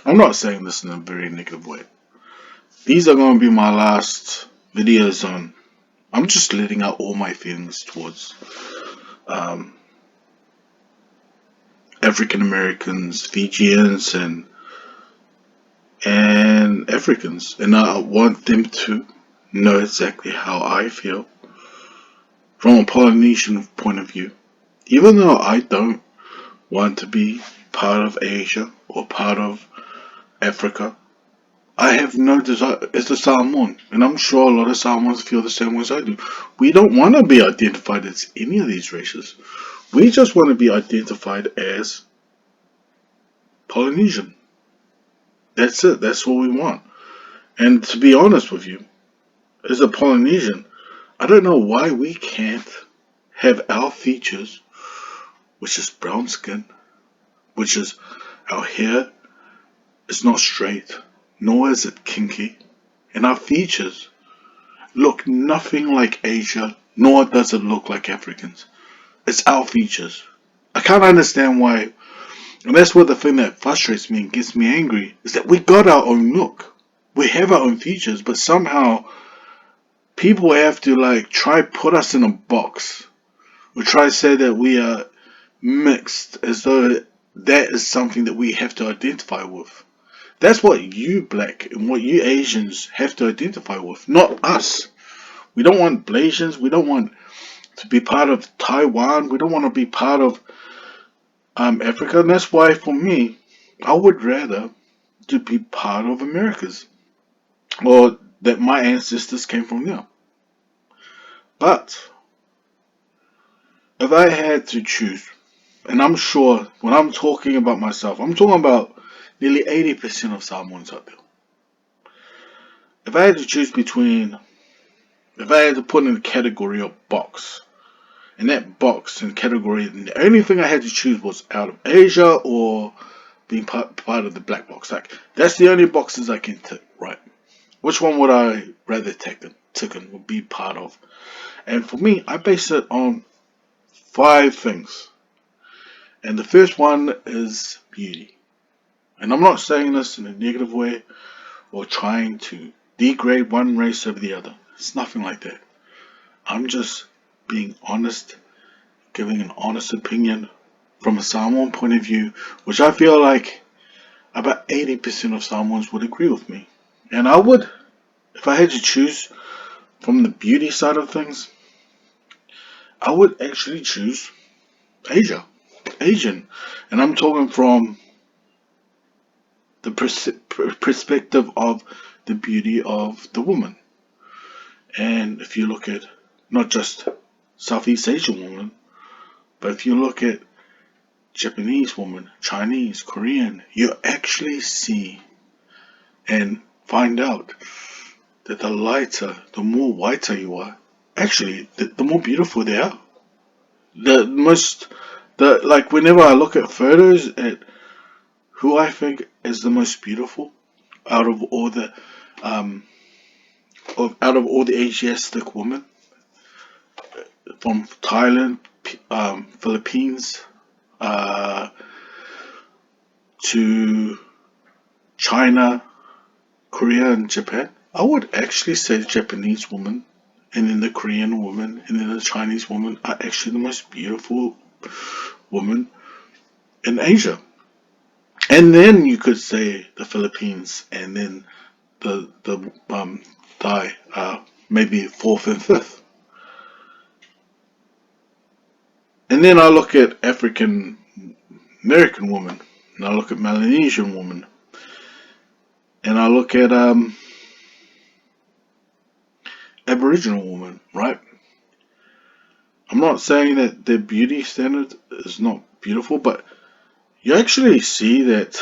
I'm not saying this in a very negative way. These are going to be my last videos on. I'm just letting out all my feelings towards um, African Americans, Fijians, and Africans, and I want them to know exactly how I feel from a Polynesian point of view. Even though I don't want to be part of Asia or part of Africa, I have no desire as a Samoan, and I'm sure a lot of Samoans feel the same way as I do. We don't want to be identified as any of these races. We just want to be identified as Polynesian. That's it. That's what we want. And to be honest with you, as a Polynesian, I don't know why we can't have our features, which is brown skin, which is our hair is not straight, nor is it kinky, and our features look nothing like Asia, nor does it look like Africans. It's our features. I can't understand why, and that's what the thing that frustrates me and gets me angry, is that we got our own look. We have our own features, but somehow people have to like try put us in a box. Or try to say that we are mixed as though that is something that we have to identify with. That's what you black and what you Asians have to identify with, not us. We don't want Blasians. We don't want to be part of Taiwan. We don't want to be part of Africa. And that's why, for me, I would rather to be part of Americas or that my ancestors came from there. But if I had to choose, and I'm sure when I'm talking about myself, I'm talking about nearly 80% of Samoans out there. If I had to choose between, if I had to put in a category or box, and that box and category, the only thing I had to choose was out of Asia or being part of the black box. Like, that's the only boxes I can tick, right? Which one would I rather tick and would be part of? And for me, I base it on five things. And the first one is beauty. And I'm not saying this in a negative way or trying to degrade one race over the other. It's nothing like that. I'm just being honest, giving an honest opinion from a Samoan point of view, which I feel like about 80% of Samoans would agree with me. And I would, if I had to choose from the beauty side of things, I would actually choose Asia, Asian. And I'm talking from the perspective of the beauty of the woman. And if you look at not just Southeast Asian women, but if you look at Japanese woman, Chinese, Korean, you actually see and find out that the lighter, the more whiter you are, actually, the more beautiful they are. The most, the like whenever I look at photos at who I think is the most beautiful out of all the um out of all the Asiatic women from Thailand, Philippines, uh, to China, Korea, and Japan, I would actually say the Japanese woman, and then the Korean woman, and then the Chinese woman are actually the most beautiful woman in Asia. And then you could say the Philippines, and then the Thai, maybe fourth and fifth. And then I look at African American woman, and I look at Melanesian woman, and I look at Aboriginal woman, right? I'm not saying that their beauty standard is not beautiful, but you actually see that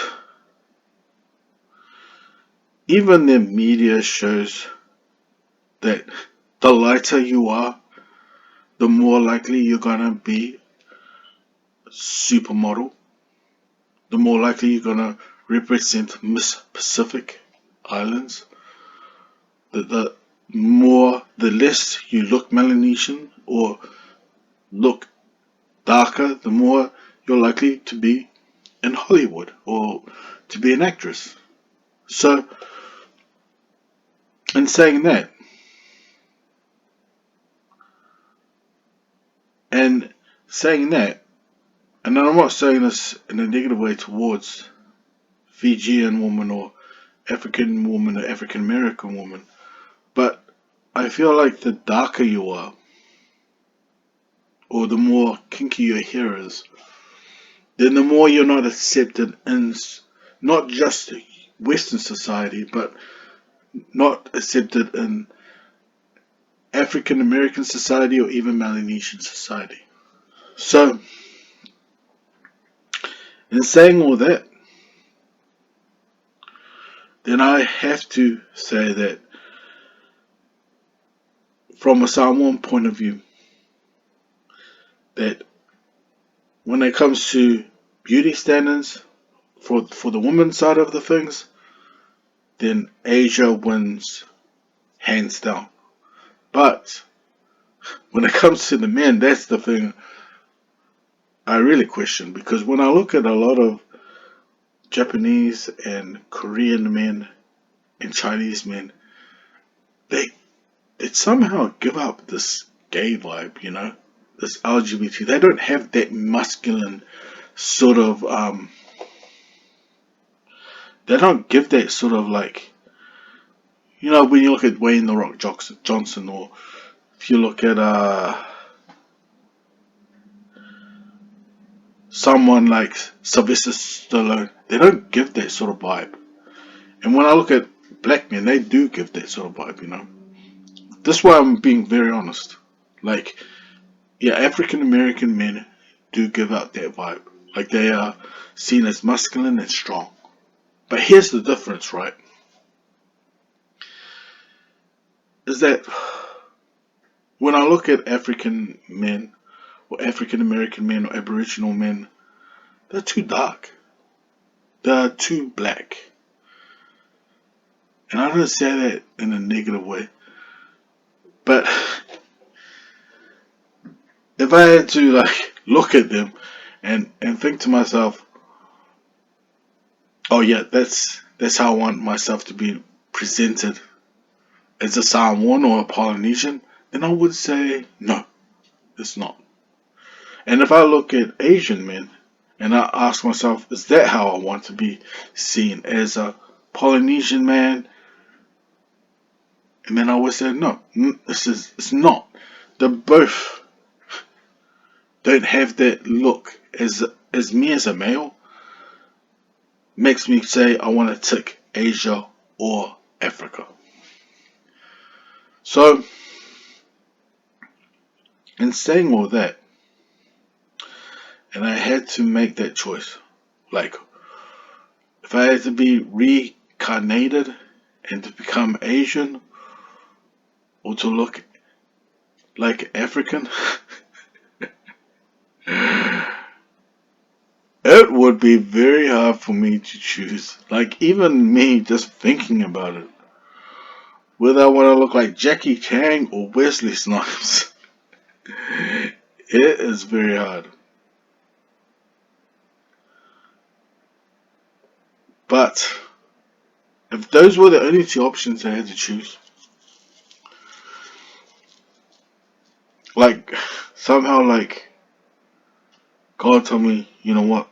even the media shows that the lighter you are, the more likely you're gonna be supermodel, the more likely you're gonna represent Miss Pacific Islands, the more, the less you look Melanesian or look darker, the more you're likely to be in Hollywood or to be an actress. So, in saying that, and saying that, and I'm not saying this in a negative way towards Fijian woman or African woman or African American woman, but I feel like the darker you are, or the more kinky your hair is, then the more you're not accepted in not just Western society, but not accepted in African American society or even Melanesian society. So, in saying all that, then I have to say that from a Samoan point of view, that when it comes to beauty standards for the women's side of the things, then Asia wins hands down. But when it comes to the men, that's the thing I really question, because when I look at a lot of Japanese and Korean men and Chinese men, they somehow give up this gay vibe, this LGBT. They don't have that masculine sort of they don't give that sort of like, when you look at Wayne the Rock Johnson, or if you look at someone like Sylvester Stallone, they don't give that sort of vibe. And when I look at black men, they do give that sort of vibe. This is why I'm being very honest. Like, yeah, African American men do give out that vibe. Like, they are seen as masculine and strong. But here's the difference, right? Is that when I look at African men, or African American men, or Aboriginal men, they're too dark. They're too black. And I don't say that in a negative way. But if I had to like look at them and think to myself, oh yeah, that's how I want myself to be presented as a Samoan or a Polynesian, then I would say no, it's not. And if I look at Asian men and I ask myself, is that how I want to be seen as a Polynesian man? And then I would say no, it's not. They both don't have that look. As me as a male, makes me say I want to tick Asia or Africa. So, in saying all that, and I had to make that choice, like, if I had to be reincarnated and to become Asian or to look like African, it would be very hard for me to choose. Like, even me just thinking about it, whether I want to look like Jackie Chan or Wesley Snipes, it is very hard. But if those were the only two options I had to choose, like, somehow, like, God told me, you know what?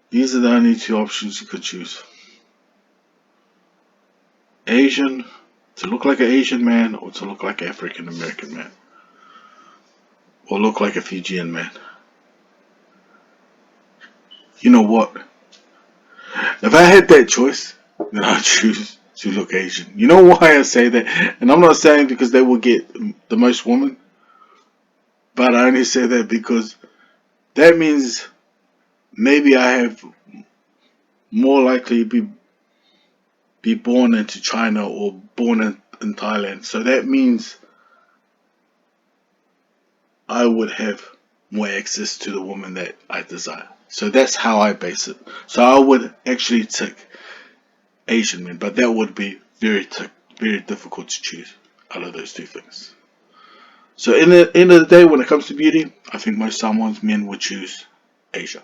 These are the only two options you could choose. Asian, to look like an Asian man, or to look like an African American man. Or look like a Fijian man. You know what? If I had that choice, then I'd choose to look Asian. You know why I say that? And I'm not saying because they will get the most women, but I only say that because that means maybe I have more likely be born into China or born in Thailand. So that means I would have more access to the woman that I desire. So that's how I base it. So I would actually tick Asian men, but that would be very difficult to choose out of those two things. So in the end of the day, when it comes to beauty, I think most Samoans men would choose Asia.